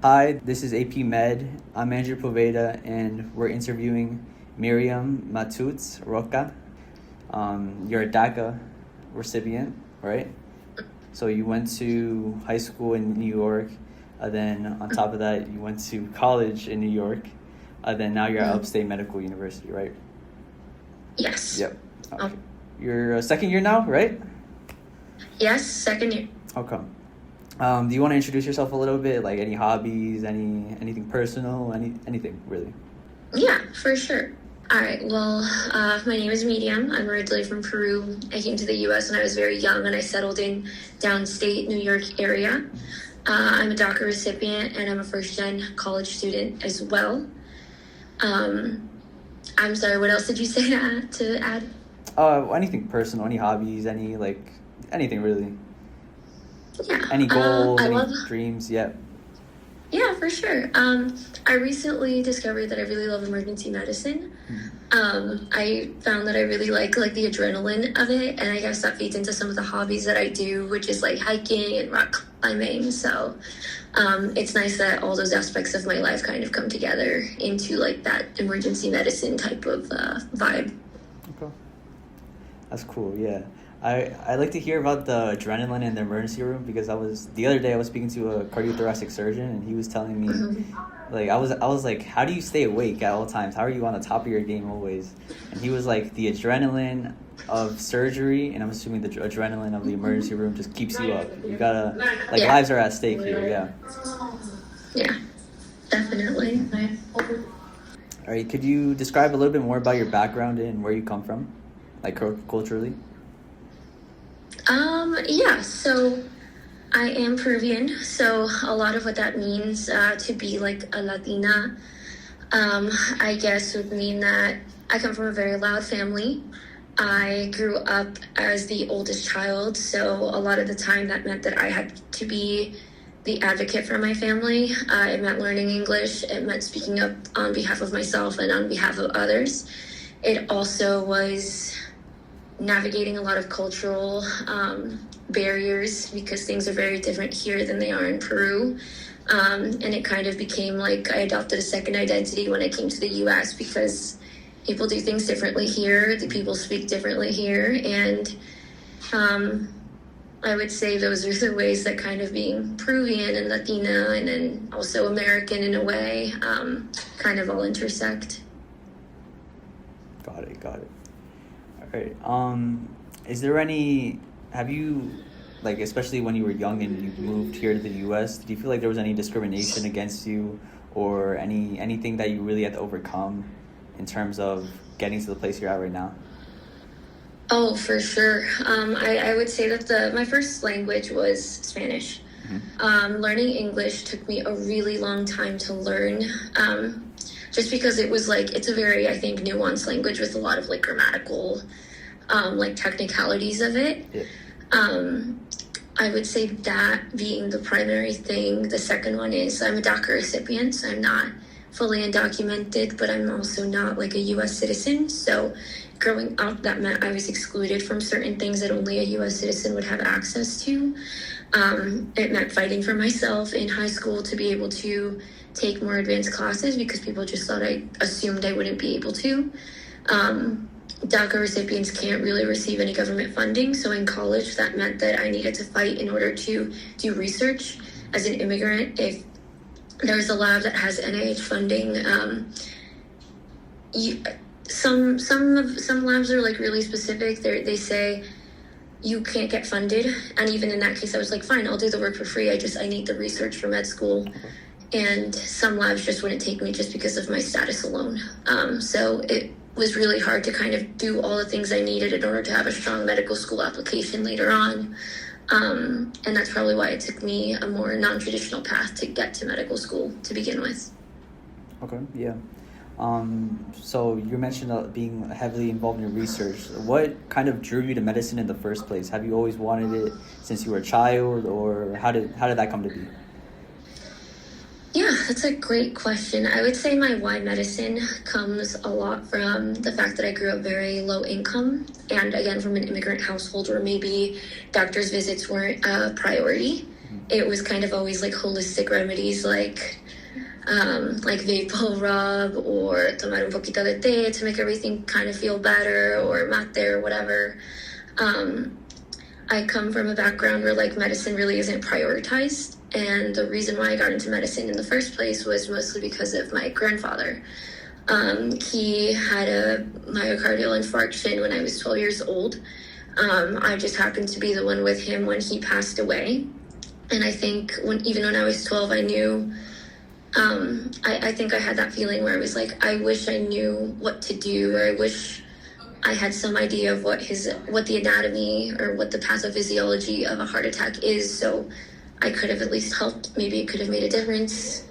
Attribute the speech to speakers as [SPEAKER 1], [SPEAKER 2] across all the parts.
[SPEAKER 1] Hi, this is AP Med. I'm Manager Poveda, and we're interviewing Miryam Matute Roca. You're a DACA recipient, right? So you went to high school in New York, then on top of that, you went to college in New York, then now you're at Upstate Medical University, right?
[SPEAKER 2] Yes.
[SPEAKER 1] Yep. Okay. You're second year now, right?
[SPEAKER 2] Yes, second year.
[SPEAKER 1] Okay. Do you want to introduce yourself a little bit? Like any hobbies, anything personal, anything really?
[SPEAKER 2] Yeah, for sure. All right. Well, my name is Miryam. I'm originally from Peru. I came to the U.S. when I was very young, and I settled in downstate New York area. I'm a DACA recipient, and I'm a first-gen college student as well. I'm sorry. What else did you say to add?
[SPEAKER 1] Anything personal, any hobbies, anything really.
[SPEAKER 2] Yeah.
[SPEAKER 1] Any goals, dreams? Yeah.
[SPEAKER 2] Yeah, for sure. I recently discovered that I really love emergency medicine. I found that I really like the adrenaline of it, and I guess that feeds into some of the hobbies that I do, which is like hiking and rock climbing. So it's nice that all those aspects of my life kind of come together into like that emergency medicine type of vibe.
[SPEAKER 1] Okay. That's cool, yeah. I like to hear about the adrenaline in the emergency room because the other day I was speaking to a cardiothoracic surgeon, and he was telling me like I was like, how do you stay awake at all times? How are you on the top of your game always? And he was like, the adrenaline of surgery, and I'm assuming the adrenaline of the emergency room just keeps you up. You gotta lives are at stake here.
[SPEAKER 2] Yeah, definitely.
[SPEAKER 1] All right, could you describe a little bit more about your background and where you come from, like culturally?
[SPEAKER 2] Yeah, so I am Peruvian, so a lot of what that means to be like a Latina, I guess would mean that I come from a very loud family. I grew up as the oldest child, so a lot of the time that meant that I had to be the advocate for my family. It meant learning English, it meant speaking up on behalf of myself and on behalf of others. It also was navigating a lot of cultural barriers because things are very different here than they are in Peru. And it kind of became like I adopted a second identity when I came to the U.S. because people do things differently here, the people speak differently here, and I would say those are the ways that kind of being Peruvian and Latina and then also American in a way kind of all intersect.
[SPEAKER 1] Got it. All right. Is there have you, like, especially when you were young and you moved here to the U.S., did you feel like there was any discrimination against you or anything that you really had to overcome in terms of getting to the place you're at right now?
[SPEAKER 2] Oh, for sure. I would say that my first language was Spanish. Learning English took me a really long time to learn. Just because it was it's a very, I think, nuanced language with a lot of grammatical, technicalities of it. Yeah. I would say that being the primary thing. The second one is I'm a DACA recipient, so I'm not fully undocumented, but I'm also not a U.S. citizen. So growing up, that meant I was excluded from certain things that only a U.S. citizen would have access to. It meant fighting for myself in high school to be able to take more advanced classes because people just assumed I wouldn't be able to. DACA recipients can't really receive any government funding, so in college that meant that I needed to fight in order to do research. As an immigrant, if there's a lab that has NIH funding, some labs are really specific. They say you can't get funded, and even in that case I was fine, I'll do the work for free. I need the research for med school. And some labs just wouldn't take me just because of my status alone. So it was really hard to kind of do all the things I needed in order to have a strong medical school application later on. And that's probably why it took me a more non-traditional path to get to medical school to begin with.
[SPEAKER 1] Okay, yeah. So you mentioned being heavily involved in your research. What kind of drew you to medicine in the first place? Have you always wanted it since you were a child, or how did that come to be?
[SPEAKER 2] Yeah, that's a great question. I would say my why medicine comes a lot from the fact that I grew up very low income and again from an immigrant household where maybe doctor's visits weren't a priority. it was kind of always like holistic remedies, like vapor rub or tomar un poquito de té to make everything kind of feel better, or mate or whatever. I come from a background where like medicine really isn't prioritized, and the reason why I got into medicine in the first place was mostly because of my grandfather. He had a myocardial infarction when I was 12 years old. I just happened to be the one with him when he passed away. And I think even when I was 12, I knew, I think I had that feeling where I was like, I wish I knew what to do, or I wish I had some idea of what the anatomy or what the pathophysiology of a heart attack is, so I could have at least helped. Maybe it could have made a difference.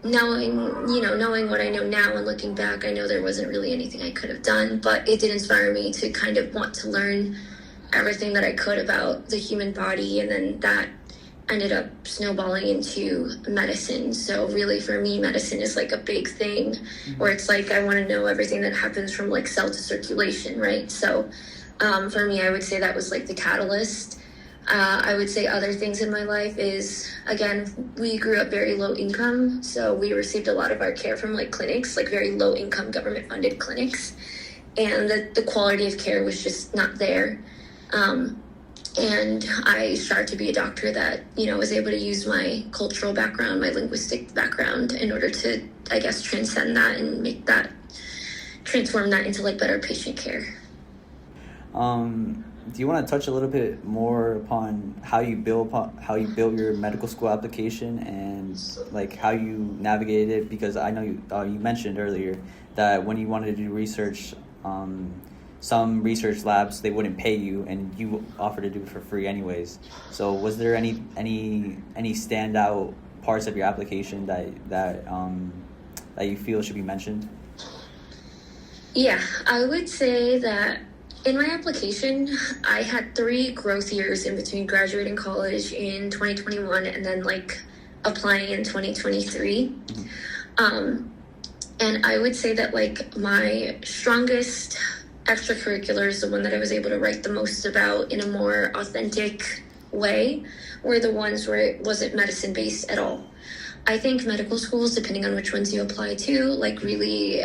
[SPEAKER 2] Knowing what I know now and looking back, I know there wasn't really anything I could have done, but it did inspire me to kind of want to learn everything that I could about the human body, and then that ended up snowballing into medicine. So really for me, medicine is like a big thing, where it's like I want to know everything that happens from like cell to circulation, right? So for me, I would say that was like the catalyst. I would say other things in my life is, again, we grew up very low income, so we received a lot of our care from like clinics, like very low income government funded clinics, and the quality of care was just not there. And I started to be a doctor that, was able to use my cultural background, my linguistic background, in order to, I guess, transcend that and transform that into like better patient care.
[SPEAKER 1] Do you want to touch a little bit more upon how you built your medical school application and like how you navigated it? Because I know you mentioned earlier that when you wanted to do research, some research labs, they wouldn't pay you, and you offered to do it for free anyways. So was there any standout parts of your application that you feel should be mentioned?
[SPEAKER 2] Yeah, I would say that in my application, I had 3 growth years in between graduating college in 2021 and then like applying in 2023. And I would say that like my strongest extracurriculars, the one that I was able to write the most about in a more authentic way, were the ones where it wasn't medicine based at all. I think medical schools, depending on which ones you apply to, like really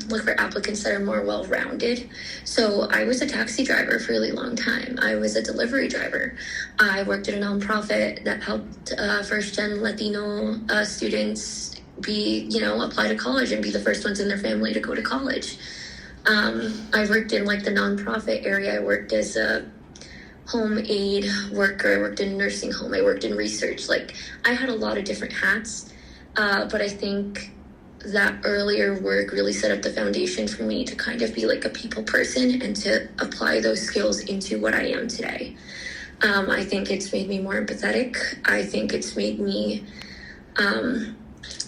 [SPEAKER 2] look for applicants that are more well-rounded. So I was a taxi driver for a really long time. I was a delivery driver. I worked at a nonprofit that helped first-gen Latino students apply to college and be the first ones in their family to go to college. I worked in like the nonprofit area. I worked as a home aid worker. I worked in a nursing home. I worked in research. Like I had a lot of different hats. But I think that earlier work really set up the foundation for me to kind of be like a people person and to apply those skills into what I am today. I think it's made me more empathetic. I think it's made me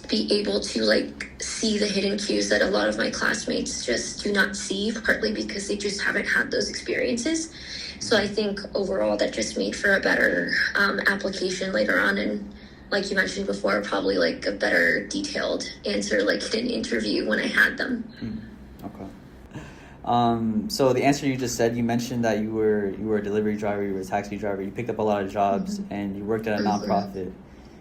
[SPEAKER 2] be able to like see the hidden cues that a lot of my classmates just do not see, partly because they just haven't had those experiences. So I think overall that just made for a better application later on, and like you mentioned before, probably like a better detailed answer like in an interview when I had them.
[SPEAKER 1] Okay. So the answer you just said, you mentioned that you were a delivery driver, you were a taxi driver, you picked up a lot of jobs, and you worked at a nonprofit.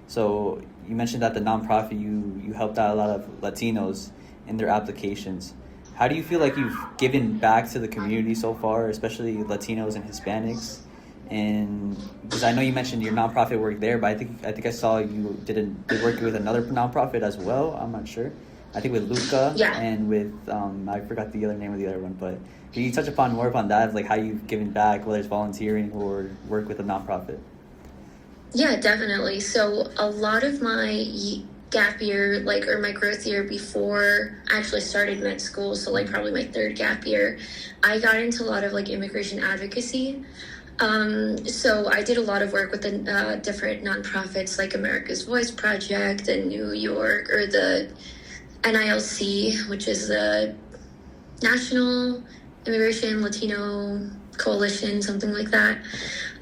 [SPEAKER 1] So you mentioned that the nonprofit, you helped out a lot of Latinos in their applications. How do you feel like you've given back to the community so far, especially Latinos and Hispanics? And because I know you mentioned your nonprofit work there, but I think I saw you did work with another nonprofit as well. I'm not sure. I think with Luca and with I forgot the other name of the other one. But can you touch upon more upon that, like how you've given back, whether it's volunteering or work with a nonprofit?
[SPEAKER 2] Yeah, definitely. So a lot of my gap year, or my growth year before I actually started med school, so probably my 3rd gap year, I got into a lot of immigration advocacy. So I did a lot of work with the different nonprofits like America's Voice Project in New York, or the NILC, which is the National Immigration Latino Coalition, something like that.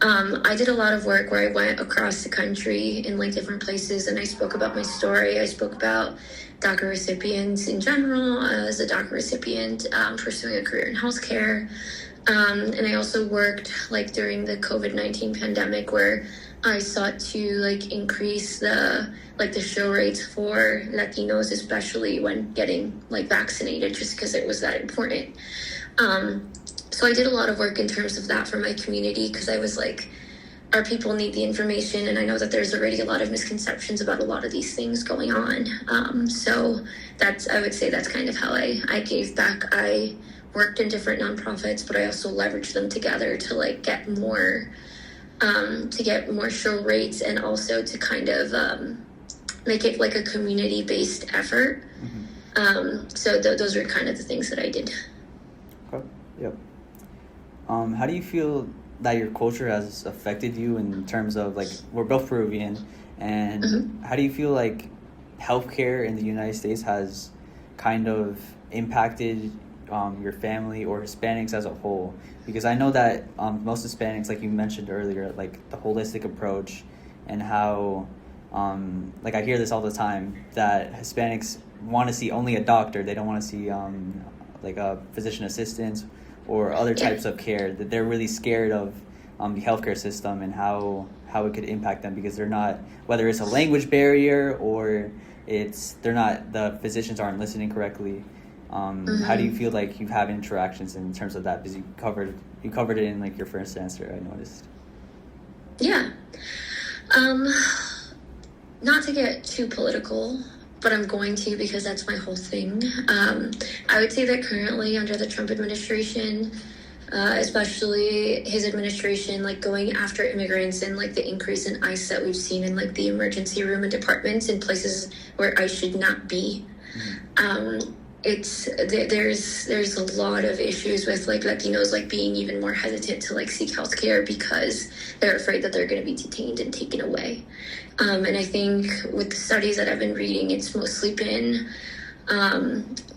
[SPEAKER 2] I did a lot of work where I went across the country in different places, and I spoke about my story. I spoke about DACA recipients in general, as a DACA recipient pursuing a career in healthcare. And I also worked during the COVID-19 pandemic, where I sought to like increase the show rates for Latinos, especially when getting like vaccinated, just because it was that important. So I did a lot of work in terms of that for my community, because I was like, our people need the information, and I know that there's already a lot of misconceptions about a lot of these things going on. So I would say that's kind of how I gave back. I worked in different nonprofits, but I also leveraged them together to like get more show rates, and also to kind of make it like a community-based effort. So those are kind of the things that I did.
[SPEAKER 1] Okay. Yep. How do you feel that your culture has affected you in terms of, like, we're both Peruvian, and how do you feel like healthcare in the United States has kind of impacted your family or Hispanics as a whole? Because I know that most Hispanics, like you mentioned earlier, like the holistic approach, and how like I hear this all the time, that Hispanics want to see only a doctor. They don't want to see like a physician assistant or other types of care, that they're really scared of the healthcare system and how it could impact them, because they're not, whether it's a language barrier or the physicians aren't listening correctly. How do you feel like you have interactions in terms of that? Because you covered it in like your first answer, I noticed.
[SPEAKER 2] Yeah. Not to get too political, but I'm going to, because that's my whole thing. I would say that currently under the Trump administration, especially his administration, like going after immigrants, and like the increase in ICE that we've seen in like the emergency room and departments in places where ICE should not be. There's a lot of issues with like Latinos like being even more hesitant to like seek healthcare, because they're afraid that they're going to be detained and taken away. And I think with the studies that I've been reading, it's mostly been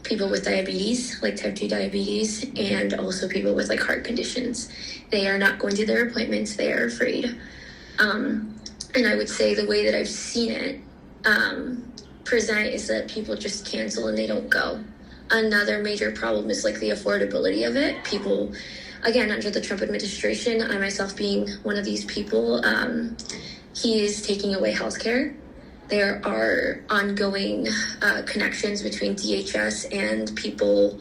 [SPEAKER 2] people with diabetes, like type 2 diabetes, and also people with like heart conditions. They are not going to their appointments. They are afraid. And I would say the way that I've seen it present is that people just cancel and they don't go. Another major problem is like the affordability of it. People, again, under the Trump administration, I myself being one of these people, he is taking away healthcare. There are ongoing connections between DHS and people,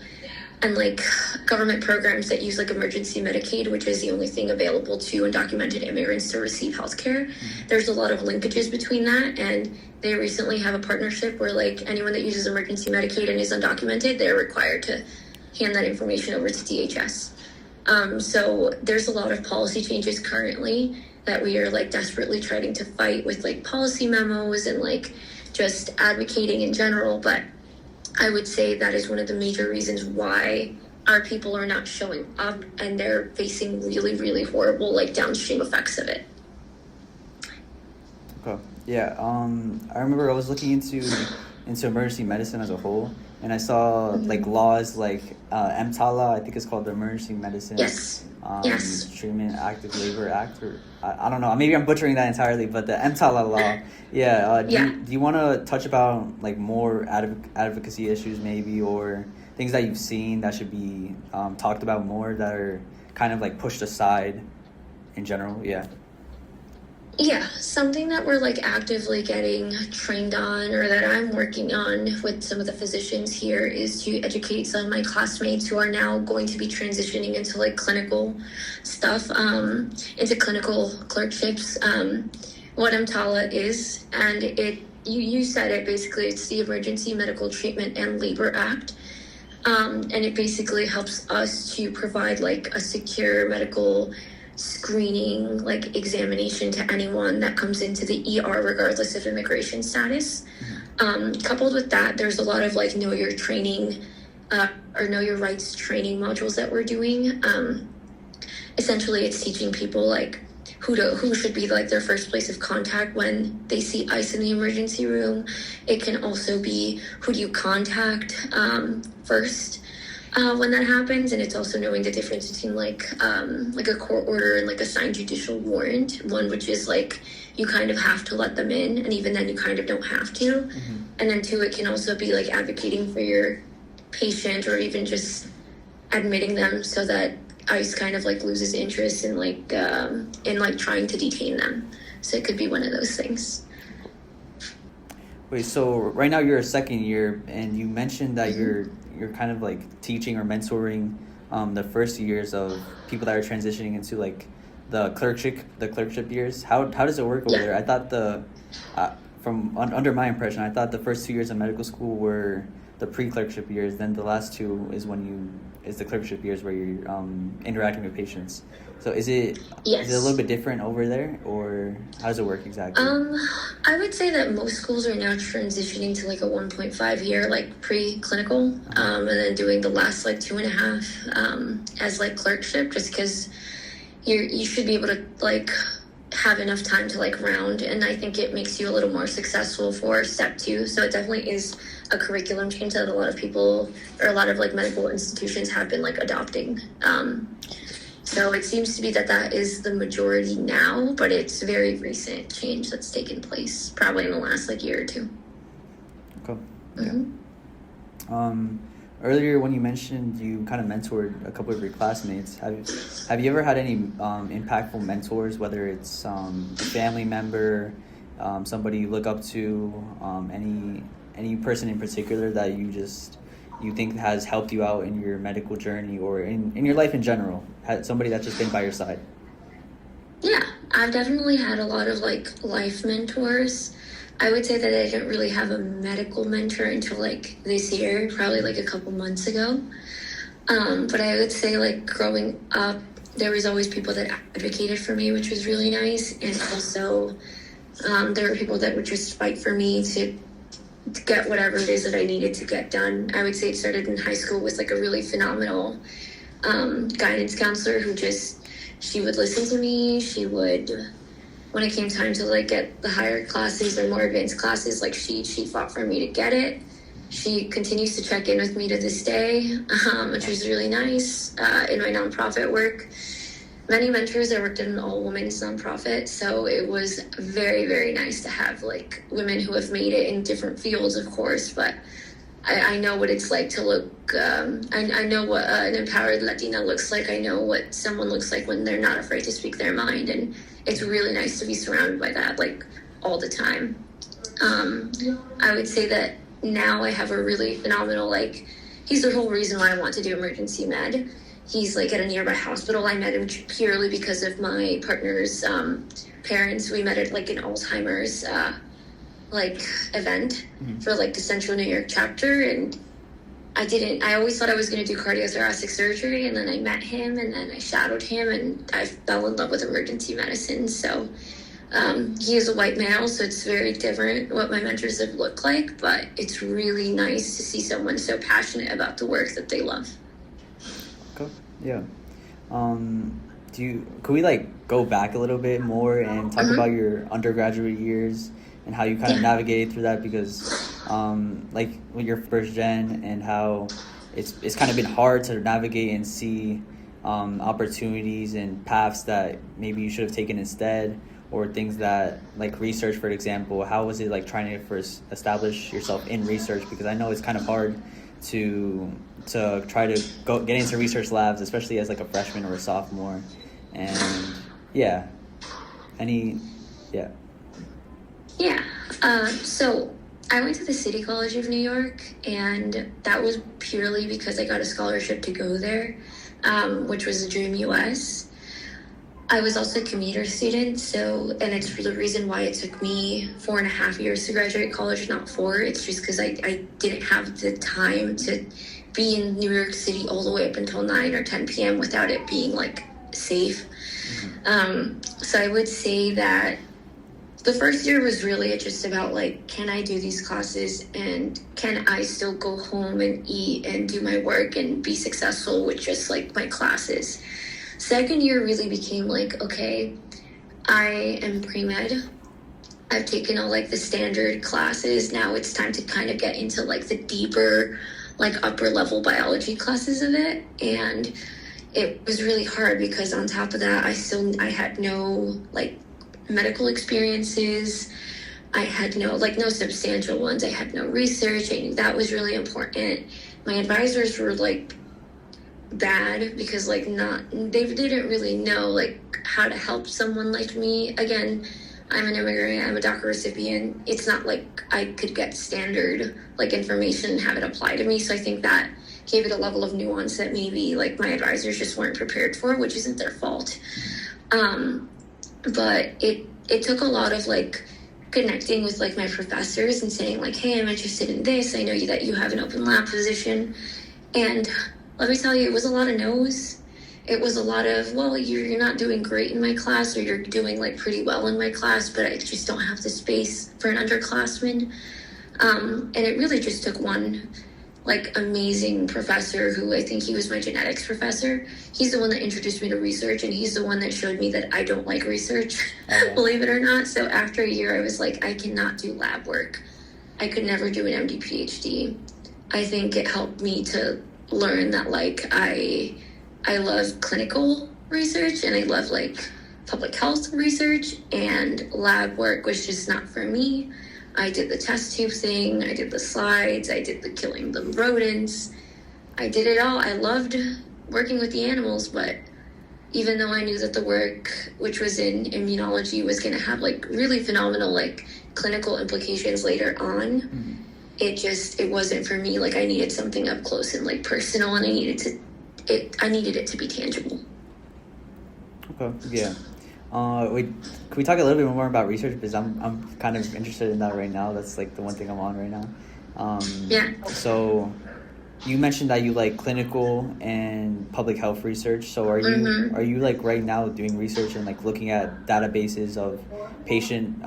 [SPEAKER 2] and like government programs that use like emergency Medicaid, which is the only thing available to undocumented immigrants to receive healthcare. There's a lot of linkages between that, and they recently have a partnership where like anyone that uses emergency Medicaid and is undocumented, they're required to hand that information over to DHS. So there's a lot of policy changes currently that we are like desperately trying to fight with like policy memos and like just advocating in general. But I would say that is one of the major reasons why our people are not showing up, and they're facing really, really horrible like downstream effects of it.
[SPEAKER 1] Okay. Yeah. I remember I was looking into emergency medicine as a whole, and I saw like laws like EMTALA, I think it's called the Emergency Medicine Treatment Active Labor Act, or I don't know, maybe I'm butchering that entirely, but the EMTALA law. Do you want to touch about like more advocacy issues maybe, or things that you've seen that should be talked about more, that are kind of like pushed aside in general? Yeah, something that we're like actively getting trained on, or that I'm working on with some of the physicians here, is to educate some of my classmates who are now going to be transitioning into like clinical stuff, into clinical clerkships, what EMTALA is. And you said it, basically it's the Emergency Medical Treatment and Labor Act. And it basically helps us to provide like a secure medical screening, like examination to anyone that comes into the ER, regardless of immigration status. Coupled with that, there's a lot of like know your training or know your rights training modules that we're doing. Essentially, it's teaching people like who should be like their first place of contact when they see ICE in the emergency room. It can also be who do you contact first when that happens, and it's also knowing the difference between like a court order and like a signed judicial warrant. One which is like you kind of have to let them in, and even then you kind of don't have to. And then two, it can also be like advocating for your patient, or even just admitting them so that ICE kind of like loses interest in like trying to detain them.
[SPEAKER 2] So it could be one of those things.
[SPEAKER 1] Wait, so right now you're a second year, and you mentioned that you're kind of like teaching or mentoring the first years of people that are transitioning into like the clerkship years. How does it work over there? I thought under my impression, I thought the first 2 years of medical school were the pre-clerkship years. Then the last two is the clerkship years where you're interacting with patients. So is it
[SPEAKER 2] Yes.
[SPEAKER 1] is it a little bit different over there, or how does it work exactly?
[SPEAKER 2] I would say that most schools are now transitioning to like a 1.5 year like pre-clinical, and then doing the last like 2.5 as like clerkship, just because you should be able to like have enough time to like round, and I think it makes you a little more successful for step 2. So it definitely is a curriculum change that a lot of people or a lot of like medical institutions have been like adopting. So it seems to be that is the majority now, but it's very recent change that's taken place, probably in the last like year or two.
[SPEAKER 1] Okay. Yeah. Earlier when you mentioned you kind of mentored a couple of your classmates, have you ever had any impactful mentors, whether it's a family member, somebody you look up to, any person in particular that you think has helped you out in your medical journey or in your life in general? Somebody that's just been by your side?
[SPEAKER 2] Yeah, I've definitely had a lot of like life mentors. I would say that I didn't really have a medical mentor until like this year, probably like a couple months ago. But I would say like growing up, there was always people that advocated for me, which was really nice. And also there were people that would just fight for me to get whatever it is that I needed to get done. I would say it started in high school with like a really phenomenal guidance counselor who she would listen to me. She would, when it came time to like get the higher classes or more advanced classes, like she fought for me to get it. She continues to check in with me to this day, which was really nice in my nonprofit work. Many mentors, I worked in an all-women's nonprofit, so it was very, very nice to have like women who have made it in different fields, of course, but I know what it's like to look, I know what an empowered Latina looks like. I know what someone looks like when they're not afraid to speak their mind, and it's really nice to be surrounded by that like all the time. I would say that now I have a really phenomenal, like, he's the whole reason why I want to do emergency med. He's like at a nearby hospital. I met him purely because of my partner's parents. We met at like an Alzheimer's like event for like the Central New York chapter, and I always thought I was going to do cardiothoracic surgery, and then I met him, and then I shadowed him, and I fell in love with emergency medicine. So he is a white male, so it's very different what my mentors have looked like, but it's really nice to see someone so passionate about the work that they love.
[SPEAKER 1] Yeah. Could we like go back a little bit more and talk about your undergraduate years and how you kind of navigated through that? Because like with your first gen and how it's kind of been hard to navigate and see opportunities and paths that maybe you should have taken instead, or things that like research, for example. How was it like trying to first establish yourself in research? Because I know it's kind of hard to try to get into research labs, especially as like a freshman or a sophomore. And so I went to the City College of New York, and that was purely because I got a scholarship to go there, which was a Dream US. I was also a commuter student, and it's the reason why it took me 4.5 years to graduate college, not 4. It's just because I didn't have the time to be in New York City all the way up until 9 or 10 p.m. without it being like safe. So I would say that the first year was really just about like, can I do these classes and can I still go home and eat and do my work and be successful with just like my classes. Second year really became like, okay, I am pre-med. I've taken all like the standard classes. Now it's time to kind of get into like the deeper, like upper level biology classes of it. And it was really hard because on top of that, I had no like medical experiences. I had no substantial ones. I had no research. I knew that was really important. My advisors were like bad because they didn't really know like how to help someone like me. Again,
[SPEAKER 2] I'm an immigrant, I'm a DACA recipient. It's not like I could get standard like information and have it apply to me. So I think that gave it a level of nuance that maybe like my advisors just weren't prepared for, which isn't their fault. But it took a lot of like connecting with like my professors and saying like, hey, I'm interested in this. I know that you have an open lab position. And let me tell you, it was a lot of no's. It was a lot of, well, you're not doing great in my class, or you're doing like pretty well in my class, but I just don't have the space for an underclassman. And it really just took one like amazing professor who I think he was my genetics professor. He's the one that introduced me to research, and he's the one that showed me that I don't like research, believe it or not. So after a year, I was like, I cannot do lab work. I could never do an MD PhD. I think it helped me to learn that like I love clinical research and I love like public health research, and lab work was just not for me. I did the test tube thing, I did the slides, I did the killing the rodents. I did it all. I loved working with the animals, but even though I knew that the work, which was in immunology, was going to have like really phenomenal like clinical implications later on, it wasn't for me. Like I needed something up close and like personal, and I needed it to be tangible.
[SPEAKER 1] Okay, yeah. Can we talk a little bit more about research, because I'm kind of interested in that right now. That's like the one thing I'm on right now.
[SPEAKER 2] Yeah.
[SPEAKER 1] So you mentioned that you like clinical and public health research. So are you like right now doing research and like looking at databases of patient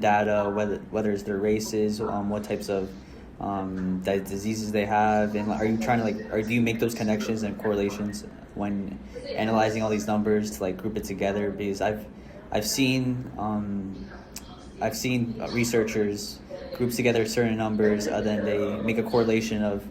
[SPEAKER 1] data, whether it's their races, what types of diseases they have, and are you trying to like, or do you make those connections and correlations when analyzing all these numbers to like group it together? Because I've seen researchers group together certain numbers, then they make a correlation of,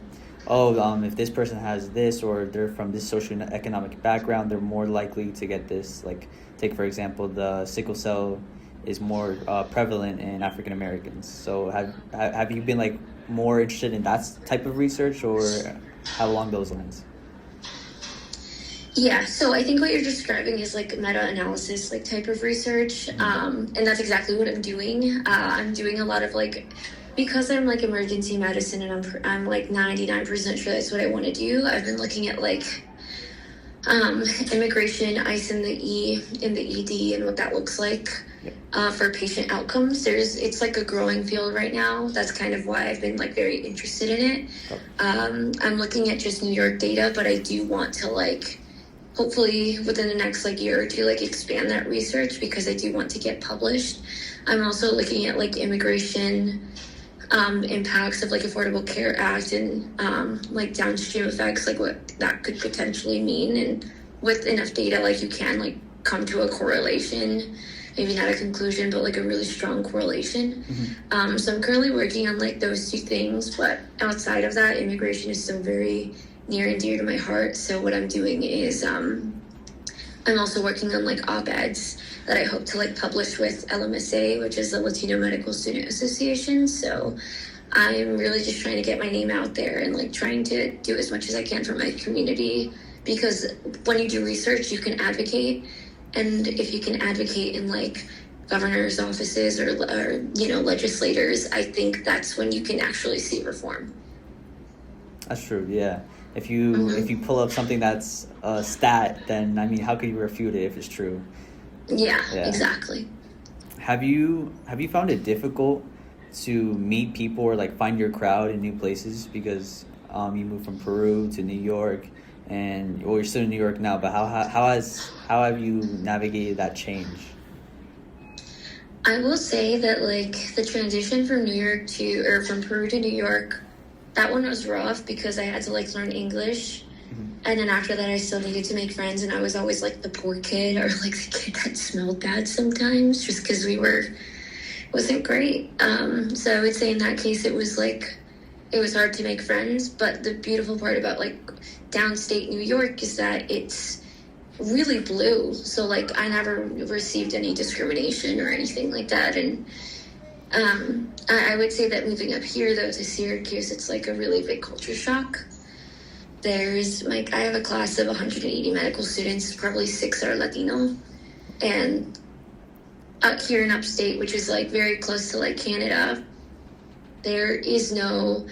[SPEAKER 1] if this person has this, or they're from this socioeconomic background, they're more likely to get this. Like, take for example, the sickle cell is more prevalent in African Americans. So have you been like more interested in that type of research, or how along those lines?
[SPEAKER 2] Yeah, so I think what you're describing is like meta-analysis like type of research, and that's exactly what I'm doing. I'm doing a lot of like, because I'm like emergency medicine and I'm like 99% sure that's what I want to do. I've been looking at like immigration, ICE in the ED, and what that looks like for patient outcomes. It's like a growing field right now. That's kind of why I've been like very interested in it. I'm looking at just New York data, but I do want to like, hopefully within the next like year or two, like expand that research, because I do want to get published. I'm also looking at like immigration impacts of like Affordable Care Act and like downstream effects, like what that could potentially mean. And with enough data, like you can like come to a correlation, maybe not a conclusion, but like a really strong correlation. So I'm currently working on like those two things, but outside of that, immigration is still very near and dear to my heart. So what I'm doing is I'm also working on like op-eds that I hope to like publish with LMSA, which is the Latino Medical Student Association. So I'm really just trying to get my name out there and like trying to do as much as I can for my community, because when you do research, you can advocate. And if you can advocate in like governor's offices or legislators, I think that's when you can actually see reform. That's
[SPEAKER 1] true, yeah. If you pull up something that's a stat, then I mean, how could you refute it if it's true?
[SPEAKER 2] Yeah, exactly.
[SPEAKER 1] Have you found it difficult to meet people or like find your crowd in new places, because you moved from Peru to New York, and you're still in New York now, but how have you navigated that change?
[SPEAKER 2] I will say that like the transition from from Peru to New York, that one was rough because I had to like learn English. And then after that, I still needed to make friends, and I was always like the poor kid, or like the kid that smelled bad sometimes, just because wasn't great. So I would say in that case, it was hard to make friends. But the beautiful part about like downstate New York is that it's really blue. So like I never received any discrimination or anything like that. And I would say that moving up here though to Syracuse, it's like a really big culture shock. There's like, I have a class of 180 medical students, probably 6 are Latino. And out here in upstate, which is like very close to like Canada, there is no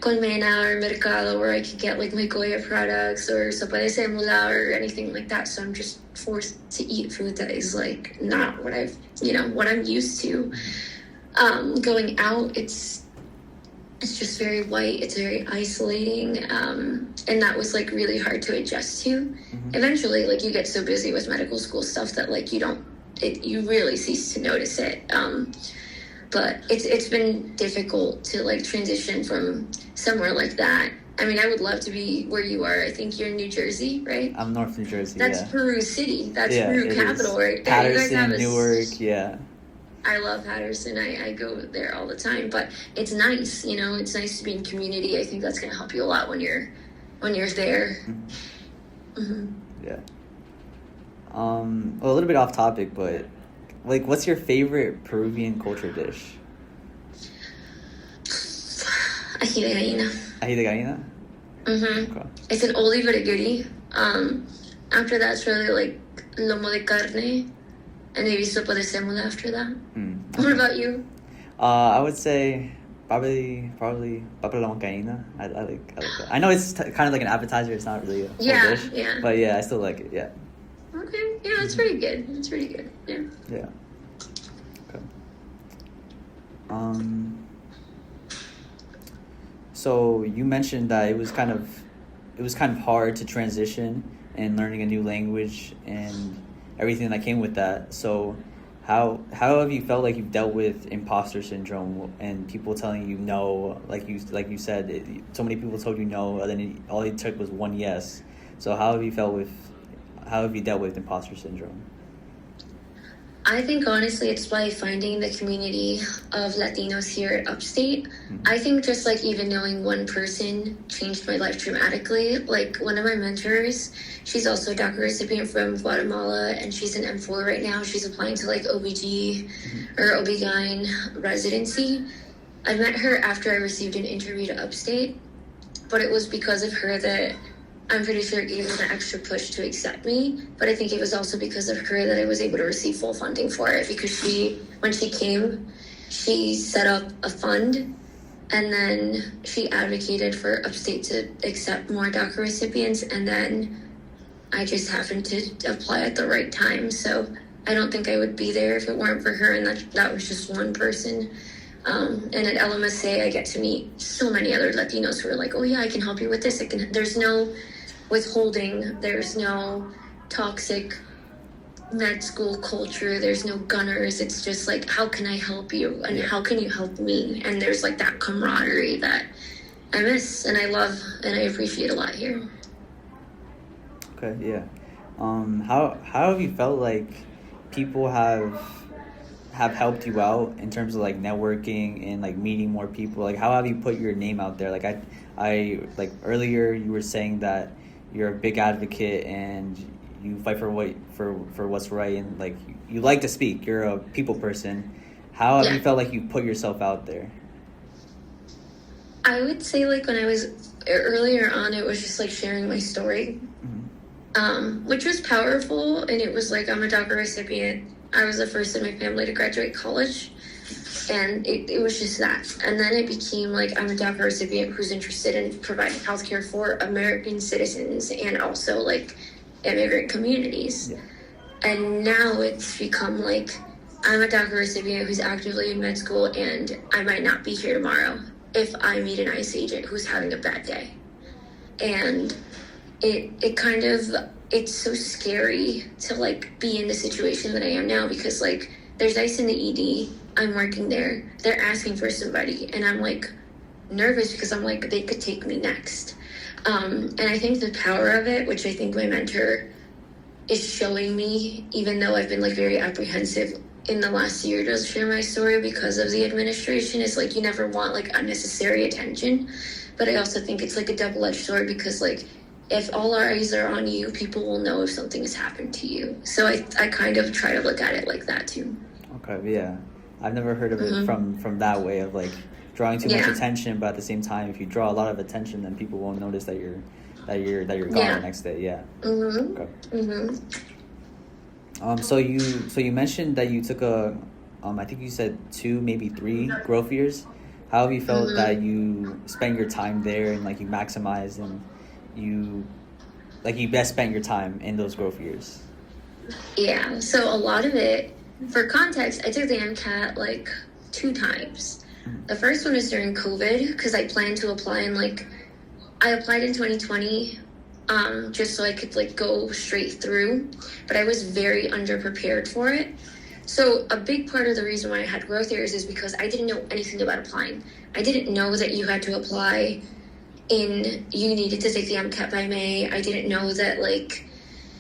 [SPEAKER 2] colmena or mercado where I could get like my Goya products or sopa de semula or anything like that. So I'm just forced to eat food that is like not what what I'm used to. Going out, it's just very white. It's very isolating. And that was like really hard to adjust to. Mm-hmm. Eventually, like you get so busy with medical school stuff that like you really cease to notice it. But it's been difficult to like transition from somewhere like that. I mean, I would love to be where you are. I think you're in New Jersey, right?
[SPEAKER 1] I'm North New Jersey.
[SPEAKER 2] That's Peru City. That's Peru capital, right?
[SPEAKER 1] Patterson, Newark, yeah.
[SPEAKER 2] I love Patterson. I go there all the time. But it's nice, It's nice to be in community. I think that's going to help you a lot when you're there.
[SPEAKER 1] Mm-hmm. Mm-hmm. Yeah. Well, a little bit off topic, but like, what's your favorite Peruvian culture dish?
[SPEAKER 2] Ají de gallina.
[SPEAKER 1] Ají de gallina?
[SPEAKER 2] Mm-hmm. Okay. It's an oldie but a goodie. After that, it's really like lomo de carne, and maybe sopa de semula after that. Okay. What about you?
[SPEAKER 1] I would say probably papa la huancaína. I like that. I know it's kind of like an appetizer. It's not really a full dish. Yeah. But yeah, I still like it. Yeah.
[SPEAKER 2] Okay. Yeah, it's pretty good. It's pretty good. Yeah.
[SPEAKER 1] Yeah. Okay. So you mentioned that it was kind of hard to transition and learning a new language and everything that came with that. So how have you felt like you've dealt with imposter syndrome and people telling you no, like you said, so many people told you no, and then all it took was one yes. So how have you dealt with imposter syndrome?
[SPEAKER 2] I think honestly it's by finding the community of Latinos here at Upstate. Mm-hmm. I think just like even knowing one person changed my life dramatically. Like one of my mentors, she's also a DACA recipient from Guatemala, and she's an M4 right now. She's applying to like OBG or OB-GYN residency. I met her after I received an interview to Upstate, but it was because of her that I'm pretty sure it gave her an extra push to accept me, but I think it was also because of her that I was able to receive full funding for it, because when she came, she set up a fund, and then she advocated for Upstate to accept more DACA recipients, and then I just happened to apply at the right time. So I don't think I would be there if it weren't for her, and that was just one person. And at LMSA, I get to meet so many other Latinos who are like, oh yeah, I can help you with this. There's no withholding. There's no toxic med school culture. There's no gunners. It's just like, how can I help you? And how can you help me? And there's like that camaraderie that I miss and I love and I appreciate a lot here.
[SPEAKER 1] Okay, yeah. How have you felt like people have helped you out in terms of like networking and like meeting more people? Like how have you put your name out there? Like I like earlier you were saying that you're a big advocate and you fight for what's right, and like you like to speak. You're a people person. How have you felt like you put yourself out there?
[SPEAKER 2] I would say like when I was earlier on, it was just like sharing my story, which was powerful. And it was like, I'm a DACA recipient. I was the first in my family to graduate college. And it was just that. And then it became like, I'm a DACA recipient who's interested in providing healthcare for American citizens and also like immigrant communities. Yeah. And now it's become like, I'm a DACA recipient who's actively in med school, and I might not be here tomorrow if I meet an ICE agent who's having a bad day. And it's so scary to like be in the situation that I am now, because like there's ICE in the ED. I'm working there. They're asking for somebody, and I'm like nervous because I'm like, they could take me next. And I think the power of it, which I think my mentor is showing me, even though I've been like very apprehensive in the last year to share my story because of the administration, is like, you never want like unnecessary attention. But I also think it's like a double-edged sword, because like if all our eyes are on you, people will know if something has happened to you. So I kind of try to look at it like that too.
[SPEAKER 1] Okay, yeah. I've never heard of it from that way of like drawing too much attention, but at the same time, if you draw a lot of attention, then people won't notice that you're gone the next day. Yeah. Okay. So you mentioned that you took I think you said 2, maybe 3 growth years. How have you felt that you spent your time there and like you maximized and you best spent your time in those growth years?
[SPEAKER 2] Yeah, so a lot of it, for context, I took the MCAT like 2 times. The first one was during COVID because I planned to apply I applied in 2020 just so I could like go straight through, but I was very underprepared for it. So a big part of the reason why I had growth years is because I didn't know anything about applying. I didn't know that you had to apply you needed to take the MCAT by May. I didn't know that like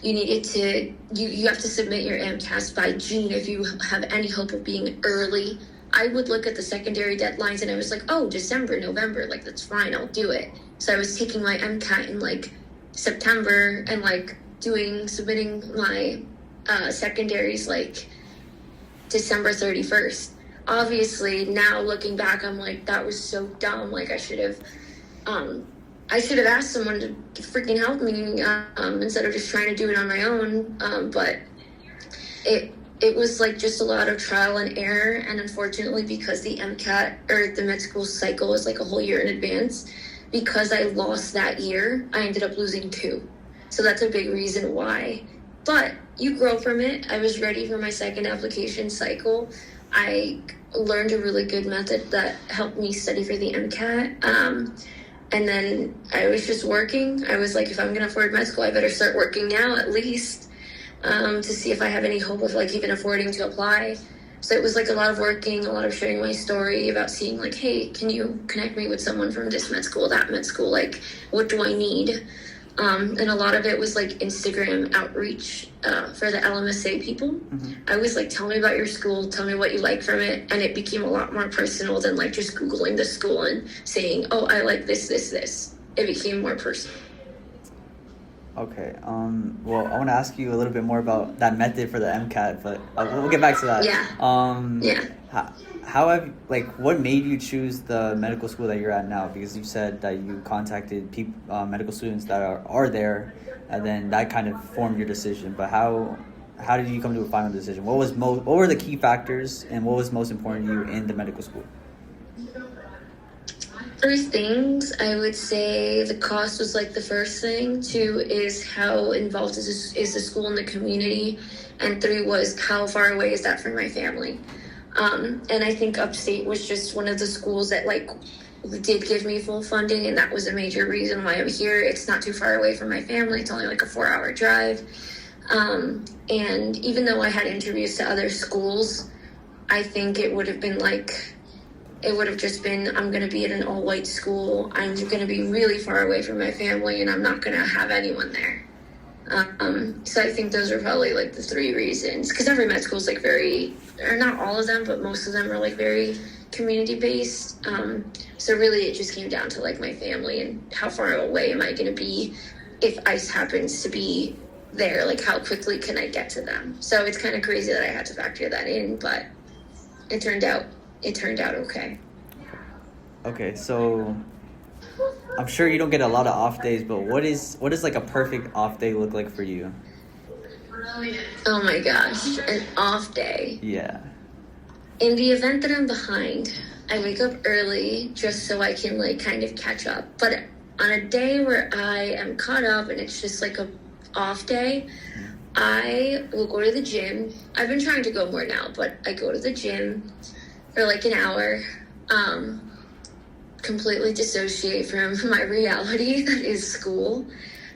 [SPEAKER 2] you needed to, you have to submit your MCAS by June if you have any hope of being early. I would look at the secondary deadlines and I was like, oh, December, November, like that's fine, I'll do it. So I was taking my MCAT in like September and like submitting my secondaries like December 31st. Obviously, now looking back, I'm like, that was so dumb. Like I should have asked someone to freaking help me instead of just trying to do it on my own. But it was like just a lot of trial and error. And unfortunately, because the MCAT or the med school cycle is like a whole year in advance, because I lost that year, I ended up losing 2. So that's a big reason why. But you grow from it. I was ready for my second application cycle. I learned a really good method that helped me study for the MCAT. And then I was just working. I was like, if I'm going to afford med school, I better start working now at least to see if I have any hope of like even affording to apply. So it was like a lot of working, a lot of sharing my story about seeing like, hey, can you connect me with someone from this med school, that med school? Like, what do I need? And a lot of it was like Instagram outreach for the LMSA people. I was like, tell me about your school, tell me what you like from it. And it became a lot more personal than like just Googling the school and saying, oh, I like this. It became more personal.
[SPEAKER 1] Okay. Well, I want to ask you a little bit more about that method for the MCAT, but we'll get back to that.
[SPEAKER 2] Yeah.
[SPEAKER 1] What made you choose the medical school that you're at now? Because you said that you contacted medical students that are there, and then that kind of formed your decision. But how did you come to a final decision? What were the key factors, and what was most important to you in the medical school?
[SPEAKER 2] 3 things. I would say the cost was like the first thing. 2 is how involved is the school in the community, and 3 was how far away is that from my family. And I think Upstate was just one of the schools that like did give me full funding, and that was a major reason why I'm here. It's not too far away from my family. It's only like a 4-hour drive. And even though I had interviews to other schools, I think it would have just been, I'm going to be at an all-white school. I'm going to be really far away from my family, and I'm not going to have anyone there. So I think those are probably like the 3 reasons, because every med school is like or not all of them, but most of them are like very community based. So really it just came down to like my family and how far away am I going to be if ICE happens to be there, like how quickly can I get to them? So it's kind of crazy that I had to factor that in, but it turned out okay.
[SPEAKER 1] Okay, so I'm sure you don't get a lot of off days, but what is like a perfect off day look like for you?
[SPEAKER 2] Oh my gosh, an off day.
[SPEAKER 1] Yeah.
[SPEAKER 2] In the event that I'm behind, I wake up early just so I can like kind of catch up. But on a day where I am caught up and it's just like a off day, I will go to the gym. I've been trying to go more now, but I go to the gym for like an hour, completely dissociate from my reality that is school.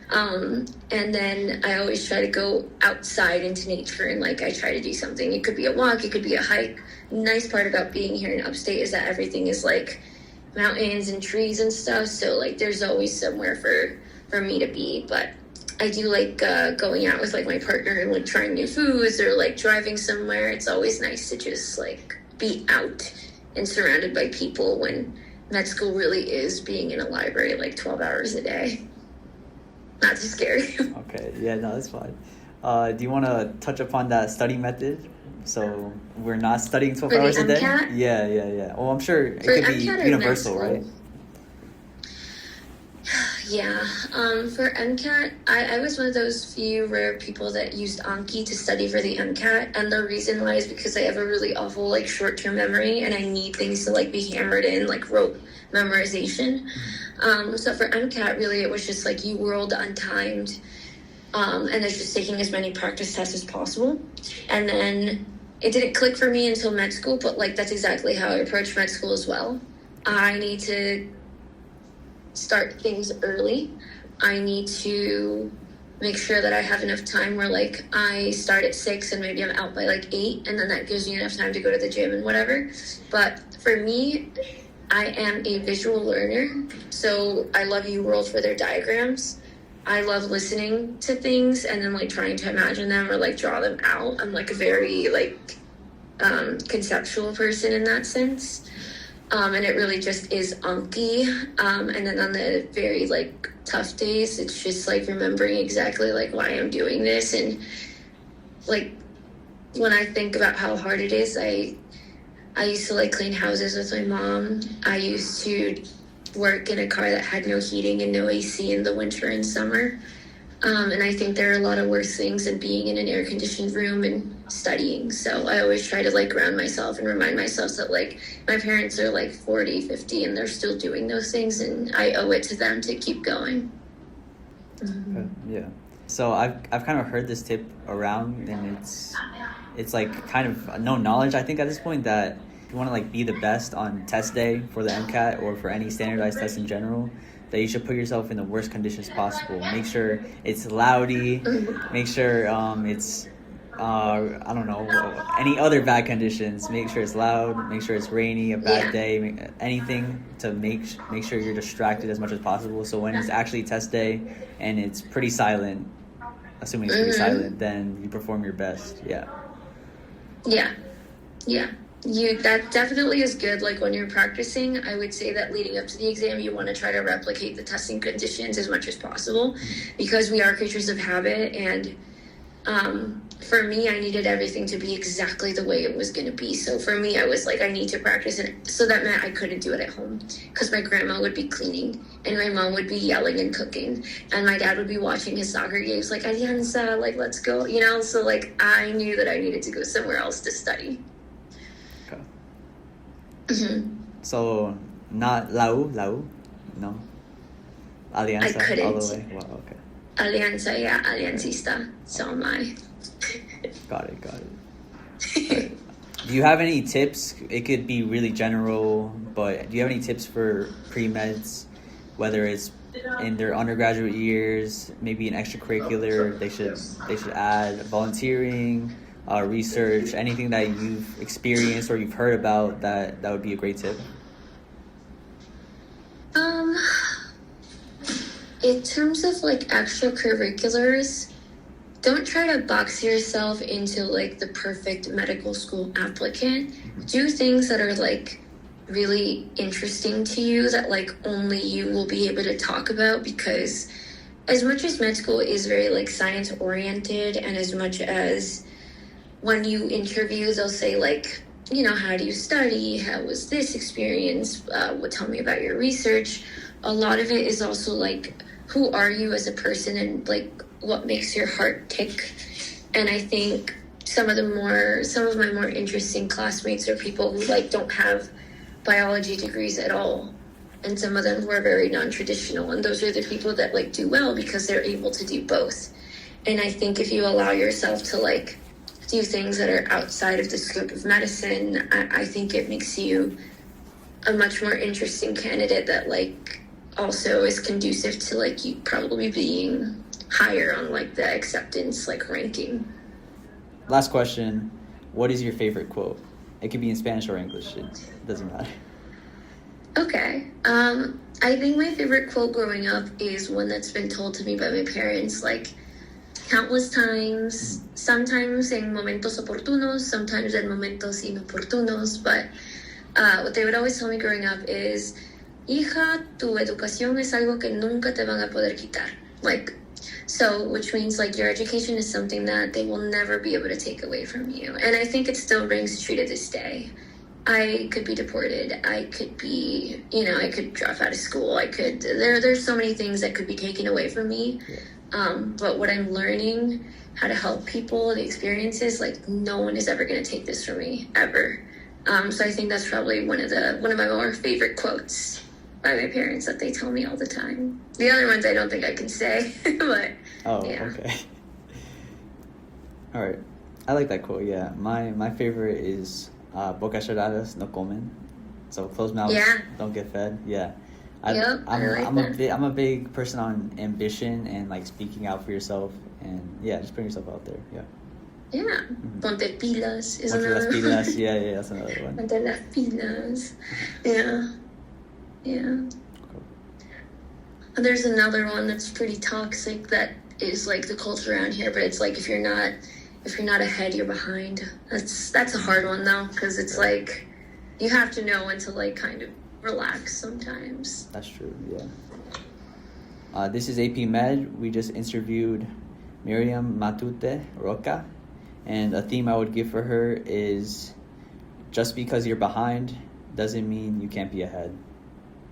[SPEAKER 2] And then I always try to go outside into nature and like I try to do something. It could be a walk, it could be a hike. Nice part about being here in Upstate is that everything is like mountains and trees and stuff. So like there's always somewhere for me to be. But I do like going out with like my partner and like trying new foods or like driving somewhere. It's always nice to just like be out and surrounded by people when med school really is being in a library like 12 hours a day. Not too scary.
[SPEAKER 1] Okay, yeah, no, that's fine. Do you want to touch upon that study method? So we're not studying 12 hours a day? Yeah. Well, I'm sure it could be universal, right?
[SPEAKER 2] Yeah, for MCAT, I was one of those few rare people that used Anki to study for the MCAT, and the reason why is because I have a really awful, like, short-term memory, and I need things to, like, be hammered in, like, rote memorization. So for MCAT, really, it was just, like, you whirled untimed, and it's just taking as many practice tests as possible. And then it didn't click for me until med school, but, like, that's exactly how I approach med school as well. I need to start things early. I need to make sure that I have enough time where, like, I start at 6 and maybe I'm out by, like, 8, and then that gives me enough time to go to the gym and whatever. But for me, I am a visual learner, so I love UWorld for their diagrams. I love listening to things and then, like, trying to imagine them or, like, draw them out. I'm, like, a very, like, conceptual person in that sense. And it really just is Anki. And then on the very, like, tough days, it's just, like, remembering exactly, like, why I'm doing this. And, like, when I think about how hard it is, I used to, like, clean houses with my mom. I used to work in a car that had no heating and no AC in the winter and summer. And I think there are a lot of worse things than being in an air-conditioned room and studying. So I always try to, like, ground myself and remind myself that, like, my parents are, like, 40, 50, and they're still doing those things, and I owe it to them to keep going.
[SPEAKER 1] Okay. Yeah. So I've kind of heard this tip around, and it's like kind of known knowledge, I think, at this point, that if you want to, like, be the best on test day for the MCAT or for any standardized test in general, that you should put yourself in the worst conditions possible. Make sure it's loudy. Make sure it's I don't know, any other bad conditions. Make sure it's loud. Make sure it's rainy, a bad day. Anything to make sure you're distracted as much as possible. So when it's actually test day and it's pretty silent, assuming it's pretty silent, then you perform your best. Yeah. That definitely is good. Like, when you're practicing, I would say that leading up to the exam, you want to try to replicate the testing conditions as much as possible, because we are creatures of habit. And for me, I needed everything to be exactly the way it was going to be. So for me, I was like, I need to practice. And so that meant I couldn't do it at home, because my grandma would be cleaning and my mom would be yelling and cooking, and my dad would be watching his soccer games, like, Alianza, like, let's go, you know? So, like, I knew that I needed to go somewhere else to study. So not Lau, no? Alianza
[SPEAKER 2] I couldn't.
[SPEAKER 1] All the way? Wow, okay.
[SPEAKER 2] Alianza, yeah, Aliancista. So am I.
[SPEAKER 1] Got it. Right. Do you have any tips? It could be really general, but do you have any tips for pre-meds, whether it's in their undergraduate years, maybe an extracurricular they should add, volunteering, research, anything that you've experienced or you've heard about that would be a great tip?
[SPEAKER 2] In terms of, like, extracurriculars, don't try to box yourself into, like, the perfect medical school applicant. Do things that are, like, really interesting to you, that, like, only you will be able to talk about, because as much as med school is very, like, science oriented, and as much as when you interview, they'll say, like, you know, how do you study? How was this experience? Tell me about your research. A lot of it is also, like, who are you as a person, and, like, what makes your heart tick? And I think some of my more interesting classmates are people who, like, don't have biology degrees at all. And some of them who are very non-traditional. And those are the people that, like, do well because they're able to do both. And I think if you allow yourself to, like, do things that are outside of the scope of medicine, I think it makes you a much more interesting candidate that, like, also is conducive to, like, you probably being higher on, like, the acceptance, like, ranking.
[SPEAKER 1] Last question. What is your favorite quote? It could be in Spanish or English. It doesn't matter.
[SPEAKER 2] Okay. I think my favorite quote growing up is one that's been told to me by my parents, like, countless times, sometimes en momentos oportunos, sometimes en momentos inoportunos, but what they would always tell me growing up is, hija, tu educación es algo que nunca te van a poder quitar. Like, so, which means, like, your education is something that they will never be able to take away from you. And I think it still rings true to this day. I could be deported. I could be, I could drop out of school. There's so many things that could be taken away from me.
[SPEAKER 1] Yeah.
[SPEAKER 2] But what I'm learning, how to help people, the experiences, like no one is ever going to take this from me, ever. So I think that's probably one of my more favorite quotes by my parents that they tell me all the time. The other ones I don't think I can say, but yeah.
[SPEAKER 1] Okay. All right. I like that quote, yeah. My favorite is Boca cerradas no comen. So closed mouths don't get fed. Yeah. I'm a big person on ambition and like speaking out for yourself and just bring yourself out there. Yeah.
[SPEAKER 2] Yeah. Mm-hmm. Ponte pilas is
[SPEAKER 1] Ponte
[SPEAKER 2] another
[SPEAKER 1] las pilas. Yeah, that's another one.
[SPEAKER 2] Ponte las pilas. Yeah. Yeah.
[SPEAKER 1] Cool.
[SPEAKER 2] There's another one that's pretty toxic that is like the culture around here, but it's like if you're not ahead, you're behind. That's a hard one though, because it's like you have to know when to like kind of relax sometimes.
[SPEAKER 1] That's true. Yeah. This is AP Med. We just interviewed Miryam Matute Roca, and a theme I would give for her is just because you're behind doesn't mean you can't be ahead.